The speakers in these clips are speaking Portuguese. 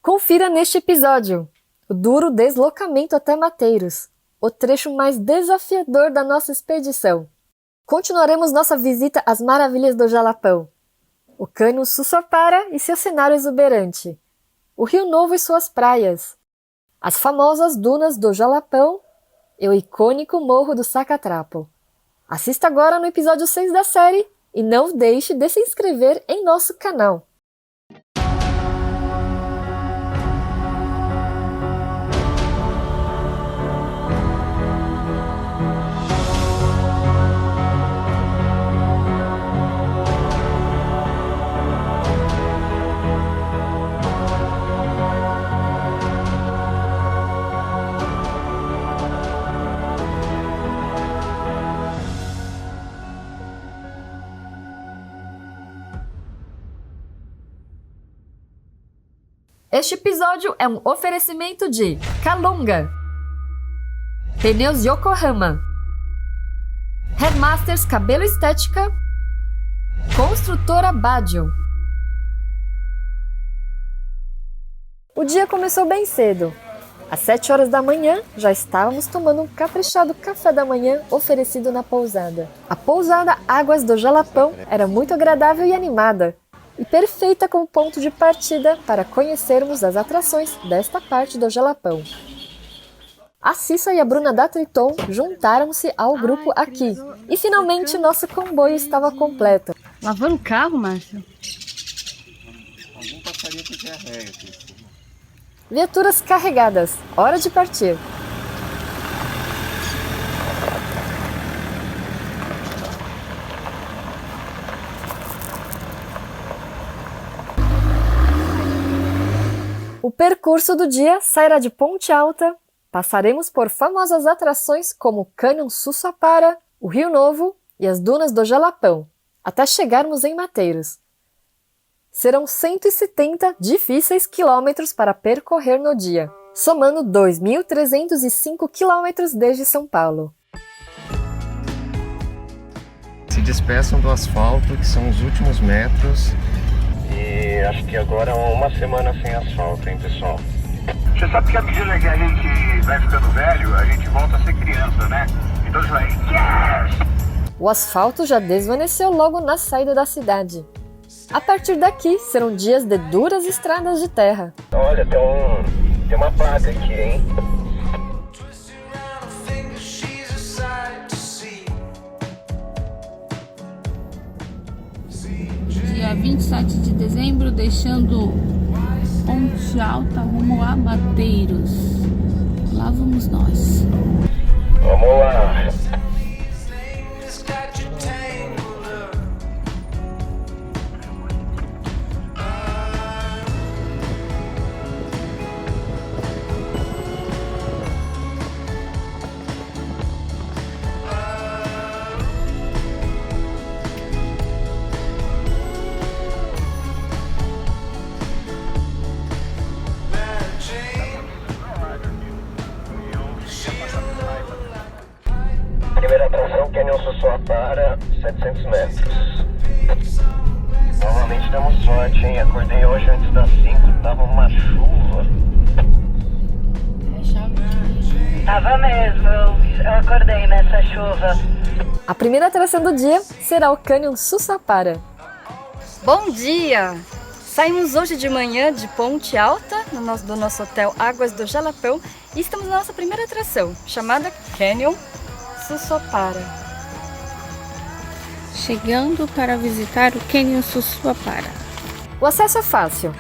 Confira neste episódio o duro deslocamento até Mateiros, o trecho mais desafiador da nossa expedição. Continuaremos nossa visita às maravilhas do Jalapão, o Cânion Sussopara e seu cenário exuberante, o Rio Novo e suas praias, as famosas dunas do Jalapão e o icônico Morro do Sacatrapo. Assista agora no episódio 6 da série e não deixe de se inscrever em nosso canal. Este episódio é um oferecimento de Kalunga, Pneus Yokohama, Headmasters Cabelo Estética, Construtora Badio. O dia começou bem cedo. Às 7 horas da manhã, já estávamos tomando um caprichado café da manhã oferecido na pousada. A pousada Águas do Jalapão era muito agradável e animada, e perfeita como ponto de partida para conhecermos as atrações desta parte do Jalapão. A Cissa e a Bruna da Triton juntaram-se ao grupo aqui, e finalmente nosso comboio estava completo. Lavando o carro, Márcio? Algum passarinho com diarreia. Viaturas carregadas, hora de partir. O percurso do dia sairá de Ponte Alta, passaremos por famosas atrações como o Cânion Sussopara, o Rio Novo e as dunas do Jalapão, até chegarmos em Mateiros. Serão 170 difíceis quilômetros para percorrer no dia, somando 2.305 quilômetros desde São Paulo. Se despeçam do asfalto, que são os últimos metros. E acho que agora é uma semana sem asfalto, hein, pessoal? Você sabe que à medida que a gente vai ficando velho, a gente volta a ser criança, né? Então você vai... Yes! O asfalto já desvaneceu logo na saída da cidade. A partir daqui, serão dias de duras estradas de terra. Olha, tem uma placa aqui, hein? Dia 27 de dezembro, deixando Ponte Alta rumo a Mateiros. Lá vamos nós. Vamos lá. Primeira atração, Cânion Sussopara, 700 metros. Novamente damos sorte, hein? Acordei hoje antes das 5, tava uma chuva. Tava mesmo, eu acordei nessa chuva. A primeira atração do dia será o Cânion Sussopara. Bom dia! Saímos hoje de manhã de Ponte Alta, do nosso hotel Águas do Jalapão, e estamos na nossa primeira atração, chamada Cânion Sussopara. Chegando para visitar o Cânion Sussopara. O acesso é fácil.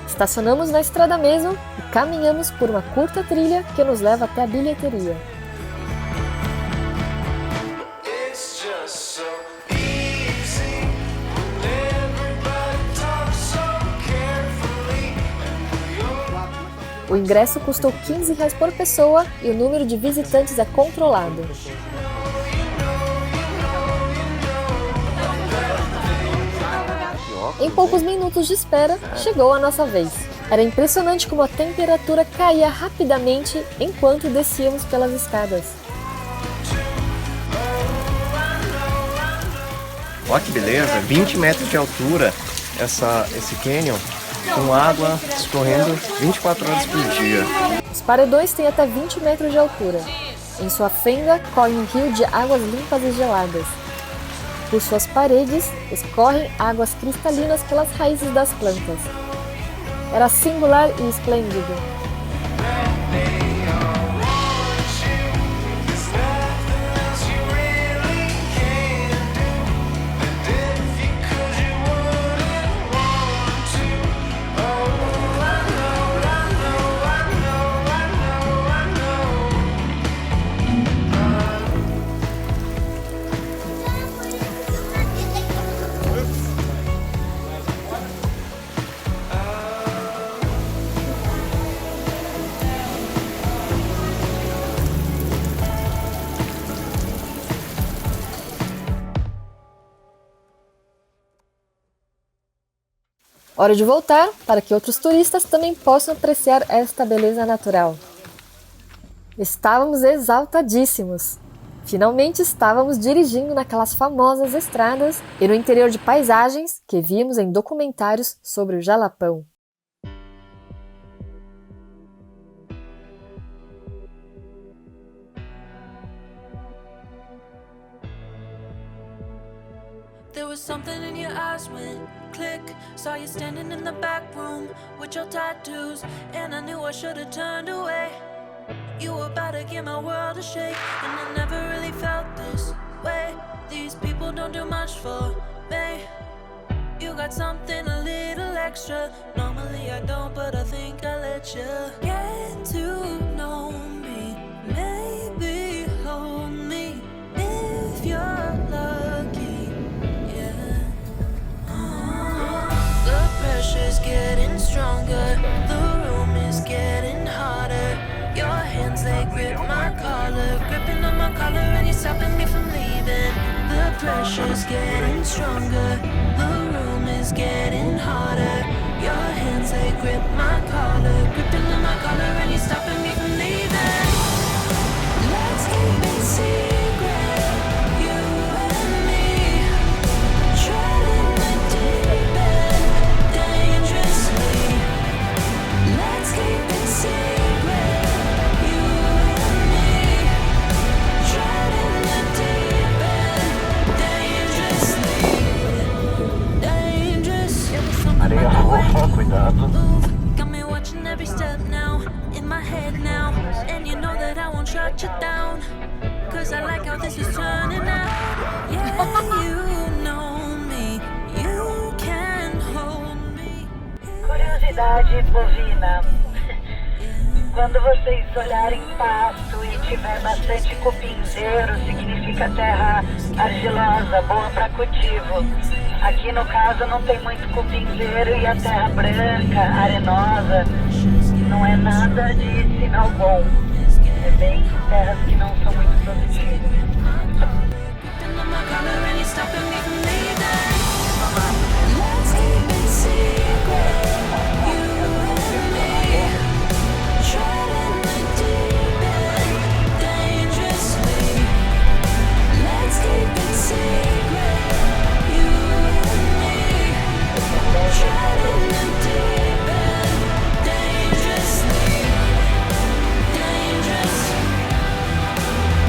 Estacionamos na estrada mesmo e caminhamos por uma curta trilha que nos leva até a bilheteria. O ingresso custou R$15 por pessoa e o número de visitantes é controlado. Em poucos minutos de espera, chegou a nossa vez. Era impressionante como a temperatura caía rapidamente enquanto descíamos pelas escadas. Olha que beleza, 20 metros de altura esse canyon. com água escorrendo 24 horas por dia. Os paredões têm até 20 metros de altura. Em sua fenda corre um rio de águas limpas e geladas. Por suas paredes escorrem águas cristalinas pelas raízes das plantas. Era singular e esplêndido. Hora de voltar para que outros turistas também possam apreciar esta beleza natural. Estávamos exaltadíssimos. Finalmente estávamos dirigindo naquelas famosas estradas e no interior de paisagens que vimos em documentários sobre o Jalapão. There was something in your eyes went click. Saw you standing in the back room with your tattoos, and I knew I should have turned away. You were about to give my world a shake, and I never really felt this way. These people don't do much for me. You got something a little extra. Normally I don't, but I think I'll let you get to know me. Maybe hold me if you're lucky. The pressure's getting stronger, the room is getting hotter. Your hands, they grip my collar, gripping on my collar and you're stopping me from leaving. The pressure's getting stronger, the room is getting hotter. Your hands, they grip my collar, gripping on my collar and you're stopping me from leaving. Let's keep it secret, you and me, treading the deep end dangerously. Let's keep it secret, you and me, treading the deep end dangerously. Dangerous. Areia fofa, cuidado. Got me watching every step now, in my head now, and you know that I won't shut you down, cause I like how this is turning out. Yeah, you know me, you can hold me. Curiosidade bovina. Quando vocês olharem pasto e tiver bastante cupinzeiro, significa terra argilosa, boa para cultivo. Aqui no caso não tem muito cupinzeiro e a terra branca, arenosa, não é nada de sinal bom. É bem terras que não são muito produtivas. Gripping on my collar and you're stopping me from leaving. Let's keep it secret, you and me, treading the deep end dangerously. Let's keep it secret, you and me, treading the deep end dangerously. Dangerous,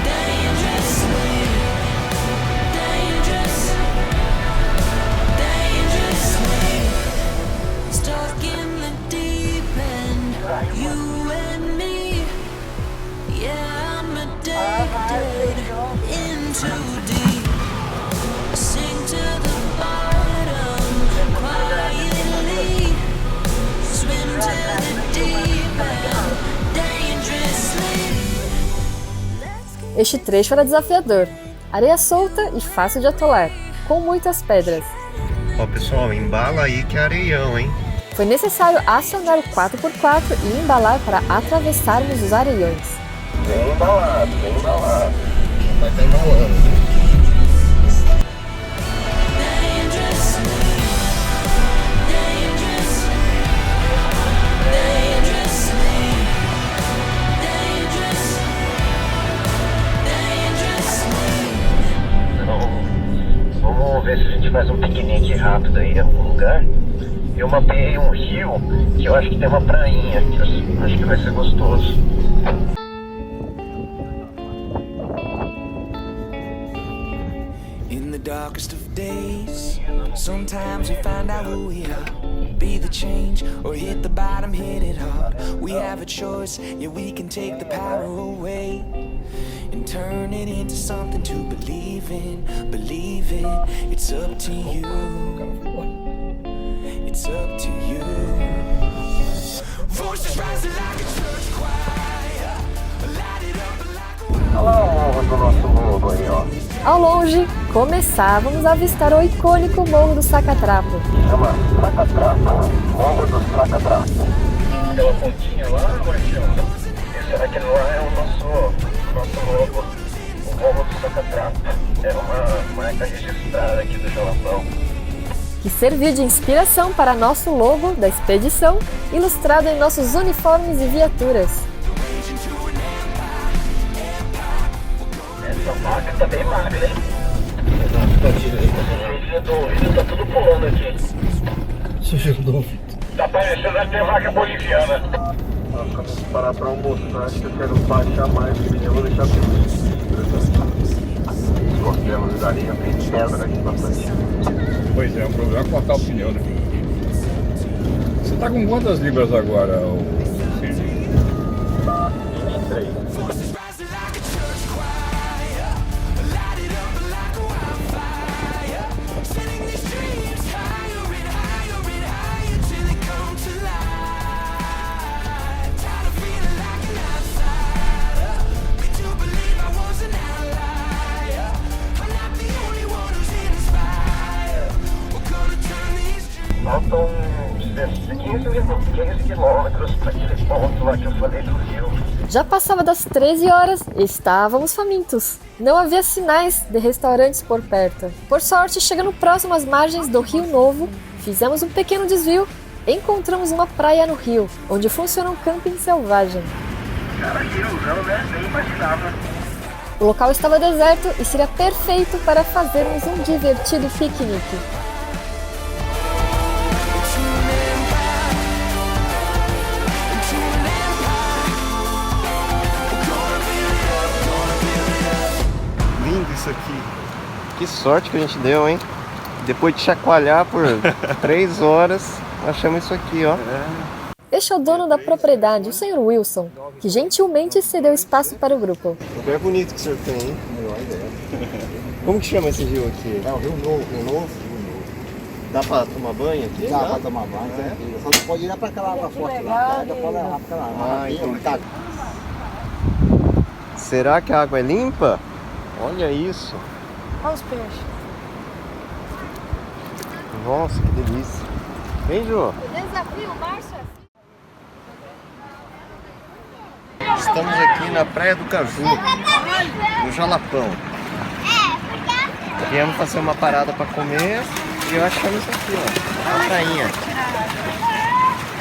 dangerously, dangerous, dangerously. Stuck in the deep end, you and me. Yeah, I'm addicted in too deep. Sink to the bottom quietly. Swim to the deep end dangerously. Este trecho era desafiador. Areia solta e fácil de atolar, com muitas pedras. Ó pessoal, embala aí que é areião, hein? Foi necessário acionar o 4x4 e embalar para atravessarmos os areiões. Bem embalado, bem embalado. Vai estar embalando. Então, vamos ver se a gente faz um piquenique rápido aí em algum lugar. Eu mapeei um rio que eu acho que tem uma prainha, que eu acho que vai ser gostoso. In the darkest of days, sometimes we find out who we are. Be the change or hit the bottom, hit it hard. We have a choice, yeah, we can take the power away and turn it into something to believe in. Believe in, it's up to you. It's up to you. Voices rising like a church choir. Light it up like a Olha lá o morro do nosso logo aí, ó. Ao longe, começávamos a avistar o icônico Morro do Sacatrapo. Chama Sacatrapo. Morro do Sacatrapo. Aquela pontinha lá, Marcião. Será que lá é o nosso logo? O Morro do Sacatrapo. É uma marca registrada aqui do Jalapão. Que serviu de inspiração para nosso logo da expedição, ilustrado em nossos uniformes e viaturas. Essa marca tá bem magra, hein? Sujeira do ouvido tá tudo pulando aqui. Sujeira do ouvido. Tá parecendo até vaca boliviana. Quando eu parar pra almoçar, acho que eu quero baixar mais o vídeo, eu vou deixar tudo. Os cortelos da linha tem pedra aqui bastante. Pois é, o problema é cortar o pneu, né? Você tá com quantas libras agora, Serginho? 23. Faltam 15 quilômetros para aquele ponto lá que eu falei do rio. Já passava das 13 horas e estávamos famintos. Não havia sinais de restaurantes por perto. Por sorte, chegando próximo às margens do Rio Novo, fizemos um pequeno desvio e encontramos uma praia no rio, onde funciona um camping selvagem. Cara, riozão, né? Nem imaginava. O local estava deserto e seria perfeito para fazermos um divertido piquenique. Lindo isso aqui. Que sorte que a gente deu, hein? Depois de chacoalhar por 3 horas, achamos isso aqui, ó. Este é o dono da propriedade, o Sr. Wilson, que gentilmente cedeu espaço para o grupo. Lugar bonito que o senhor tem, hein? Melhor ideia. Como que chama esse rio aqui? É o Rio Novo, Rio Novo. Dá pra tomar banho aqui? Dá pra tomar banho, tranquilo. Só não pode ir lá pra aquela água forte lá, pode levar pra aquela água. então Tá. Será que a água é limpa? Olha isso. Olha os peixes. Nossa, que delícia. Vem, Jô. Desafio, marcha. Estamos aqui na Praia do Caju, no Jalapão. Viemos fazer uma parada para comer e eu achamos isso aqui, ó, uma prainha.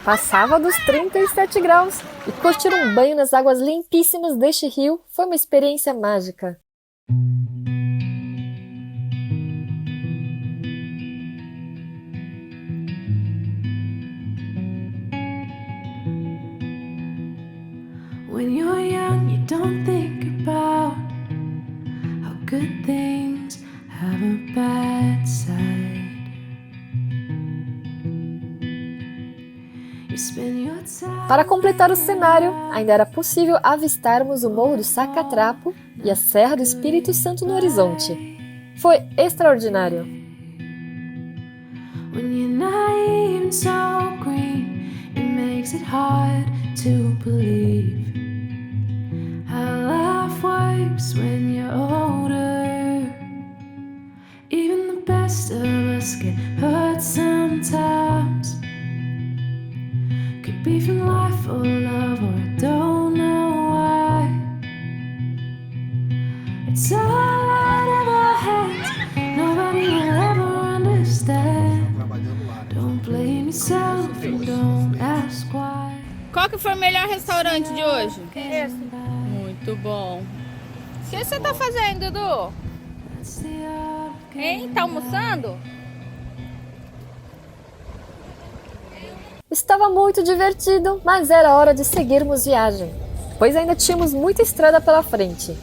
Passava dos 37 graus e curtir um banho nas águas limpíssimas deste rio foi uma experiência mágica. When you're young, you don't think about how good things have a bad side. You spend your time. Para completar o cenário, ainda era possível avistarmos o Morro do Sacatrapo e a Serra do Espírito Santo no horizonte. Foi extraordinário. When you're naive and so green, it makes it hard to believe how life works when you're older. Even the best of us get hurt sometimes. Could be from life or love, or I don't know why. It's all out of our heads. Nobody will ever understand. Don't blame yourself and don't ask why. Qual que foi o melhor restaurante de hoje? Esse. Muito bom. O que você tá fazendo, Dudu? Hein? Tá almoçando? Estava muito divertido, mas era hora de seguirmos viagem, pois ainda tínhamos muita estrada pela frente.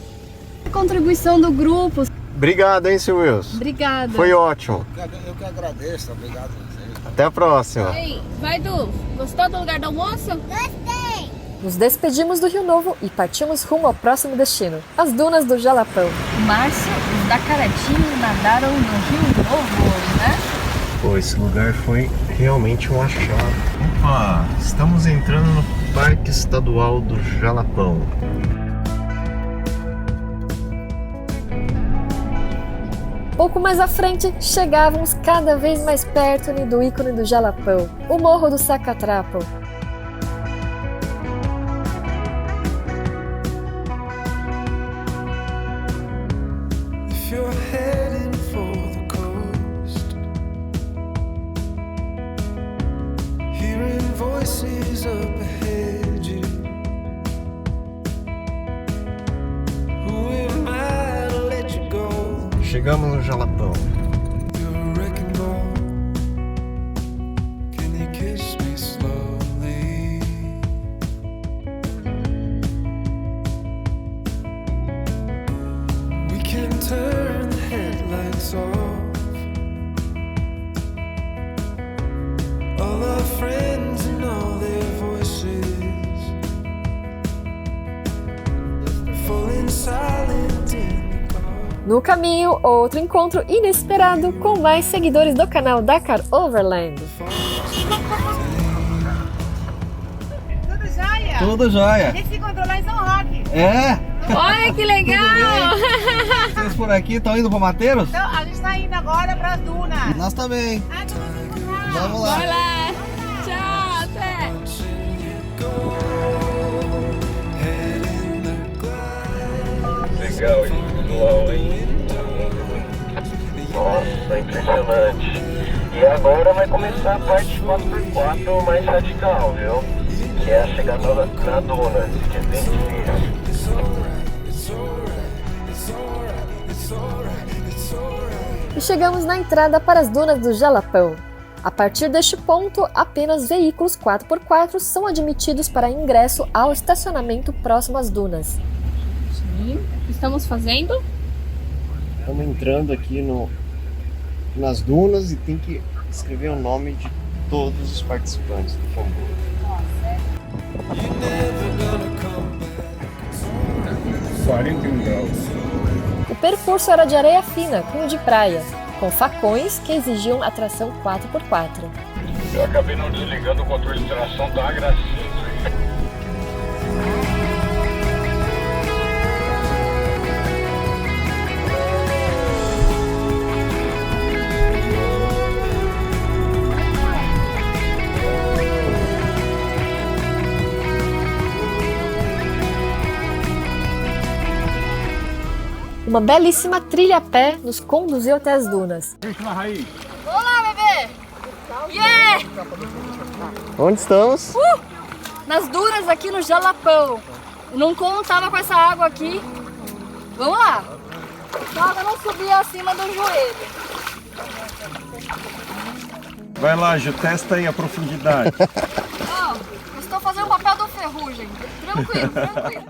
Contribuição do grupo. Obrigado, hein, seu Wilson? Obrigada. Foi ótimo. Eu que agradeço, obrigado. Até a próxima. Ei, vai, Du. Gostou do lugar do almoço? Nos despedimos do Rio Novo e partimos rumo ao próximo destino, as dunas do Jalapão. Márcio, os da Caratinho nadaram no Rio Novo hoje, né? Pô, esse lugar foi realmente um achado. Opa, estamos entrando no Parque Estadual do Jalapão. Pouco mais à frente, chegávamos cada vez mais perto do ícone do Jalapão, o Morro do Sacatrapo. Chegamos no Jalapão. No caminho, outro encontro inesperado com mais seguidores do canal Dakar Overland. Tudo jóia? Tudo jóia. A gente se encontrou lá em São Roque. É? Olha que legal! Vocês por aqui estão indo para Mateiros? Então, a gente tá indo agora para as dunas. Nós também. Ah, então vamos encontrar. Vamos lá. Vai lá! Tchau, até! Legal, visual, hein? Nossa, impressionante. E agora vai começar a parte 4x4 mais radical, viu? Que é a chegada na duna, que é bem difícil. E chegamos na entrada para as dunas do Jalapão. A partir deste ponto, apenas veículos 4x4 são admitidos para ingresso ao estacionamento próximo às dunas. Sim. O que estamos fazendo? Estamos entrando aqui nas dunas e tem que escrever o nome de todos os participantes do comboio. 41 graus. O percurso era de areia fina, com de praia, com facões que exigiam a tração 4x4. Eu acabei não desligando o controle de tração, tá uma gracinha. Uma belíssima trilha a pé nos conduziu até as dunas. Olá, bebê! Yeah! Onde estamos? Nas dunas aqui no Jalapão. Não contava com essa água aqui. Vamos lá. A água não subia acima do joelho. Vai lá, Ju, testa aí a profundidade. Ó, eu estou fazendo o papel do Ferrugem. Tranquilo, tranquilo.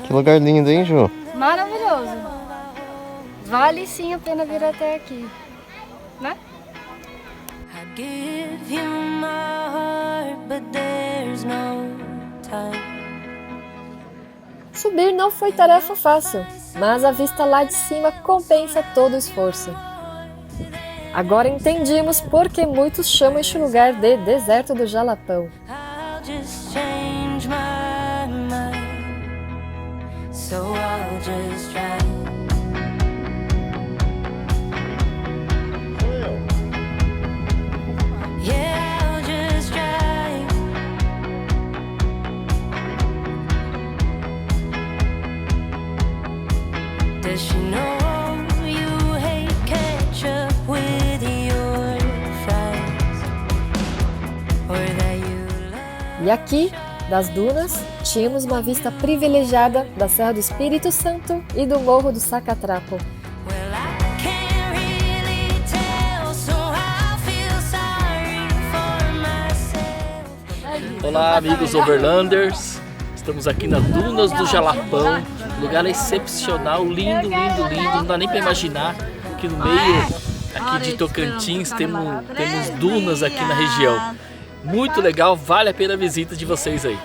Que lugar lindo, hein, Ju? Maravilhoso. Vale sim a pena vir até aqui, né? I give you my heart, but there's no time. Subir não foi tarefa fácil, mas a vista lá de cima compensa todo o esforço. Agora entendimos por que muitos chamam este lugar de Deserto do Jalapão. I'll just change my mind, so I'll just try. Yeah, I'll just try. E aqui, das dunas, tínhamos uma vista privilegiada da Serra do Espírito Santo e do Morro do Sacatrapo. Olá, amigos overlanders. Estamos aqui nas Dunas do Jalapão, lugar excepcional, lindo, lindo, lindo. Não dá nem para imaginar que no meio aqui de Tocantins temos dunas aqui na região. Muito legal, vale a pena a visita de vocês aí.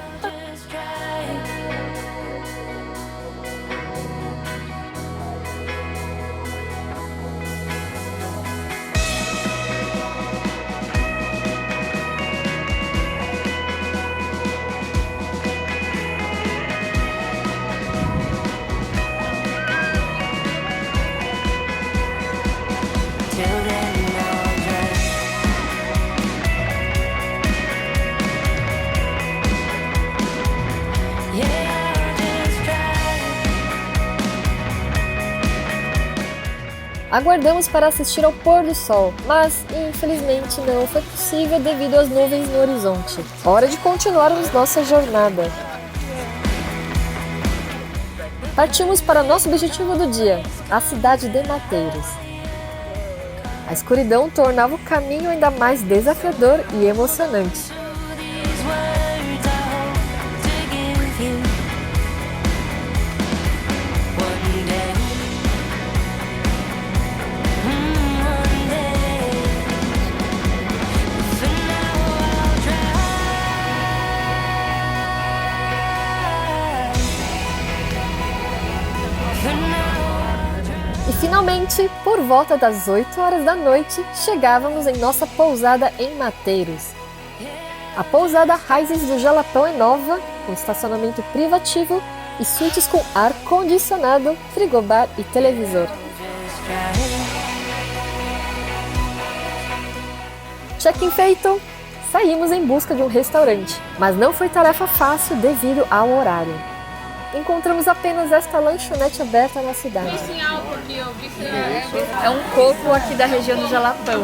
Aguardamos para assistir ao pôr do sol, mas infelizmente não foi possível devido às nuvens no horizonte. Hora de continuarmos nossa jornada. Partimos para nosso objetivo do dia, a cidade de Mateiros. A escuridão tornava o caminho ainda mais desafiador e emocionante. E finalmente, por volta das 8 horas da noite, chegávamos em nossa pousada em Mateiros. A pousada Raízes do Jalapão é nova, com estacionamento privativo e suítes com ar-condicionado, frigobar e televisor. Check-in feito, saímos em busca de um restaurante, mas não foi tarefa fácil devido ao horário. Encontramos apenas esta lanchonete aberta na cidade. É um coco aqui da região do Jalapão.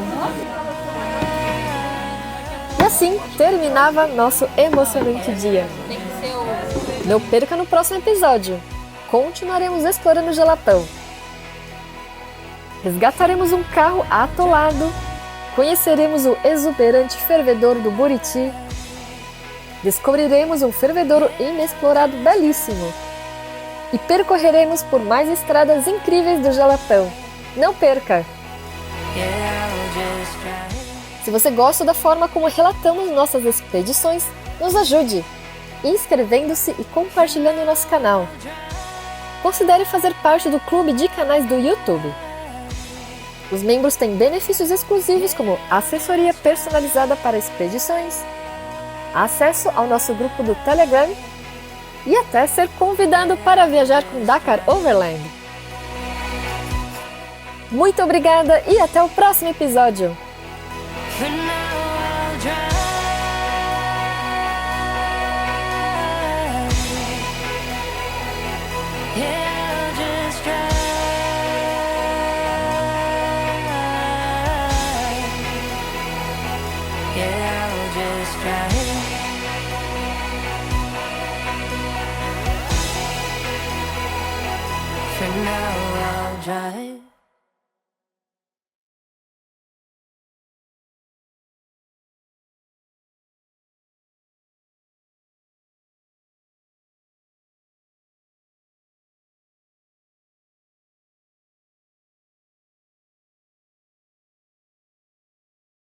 E assim terminava nosso emocionante dia. Não perca no próximo episódio. Continuaremos explorando o Jalapão. Resgataremos um carro atolado. Conheceremos o exuberante fervedouro do Buriti. Descobriremos um fervedouro inexplorado belíssimo. E percorreremos por mais estradas incríveis do Jalapão. Não perca! Se você gosta da forma como relatamos nossas expedições, nos ajude, inscrevendo-se e compartilhando nosso canal. Considere fazer parte do clube de canais do YouTube. Os membros têm benefícios exclusivos como assessoria personalizada para expedições, acesso ao nosso grupo do Telegram e até ser convidado para viajar com Dakar Overland. Muito obrigada e até o próximo episódio! For now I'll drive.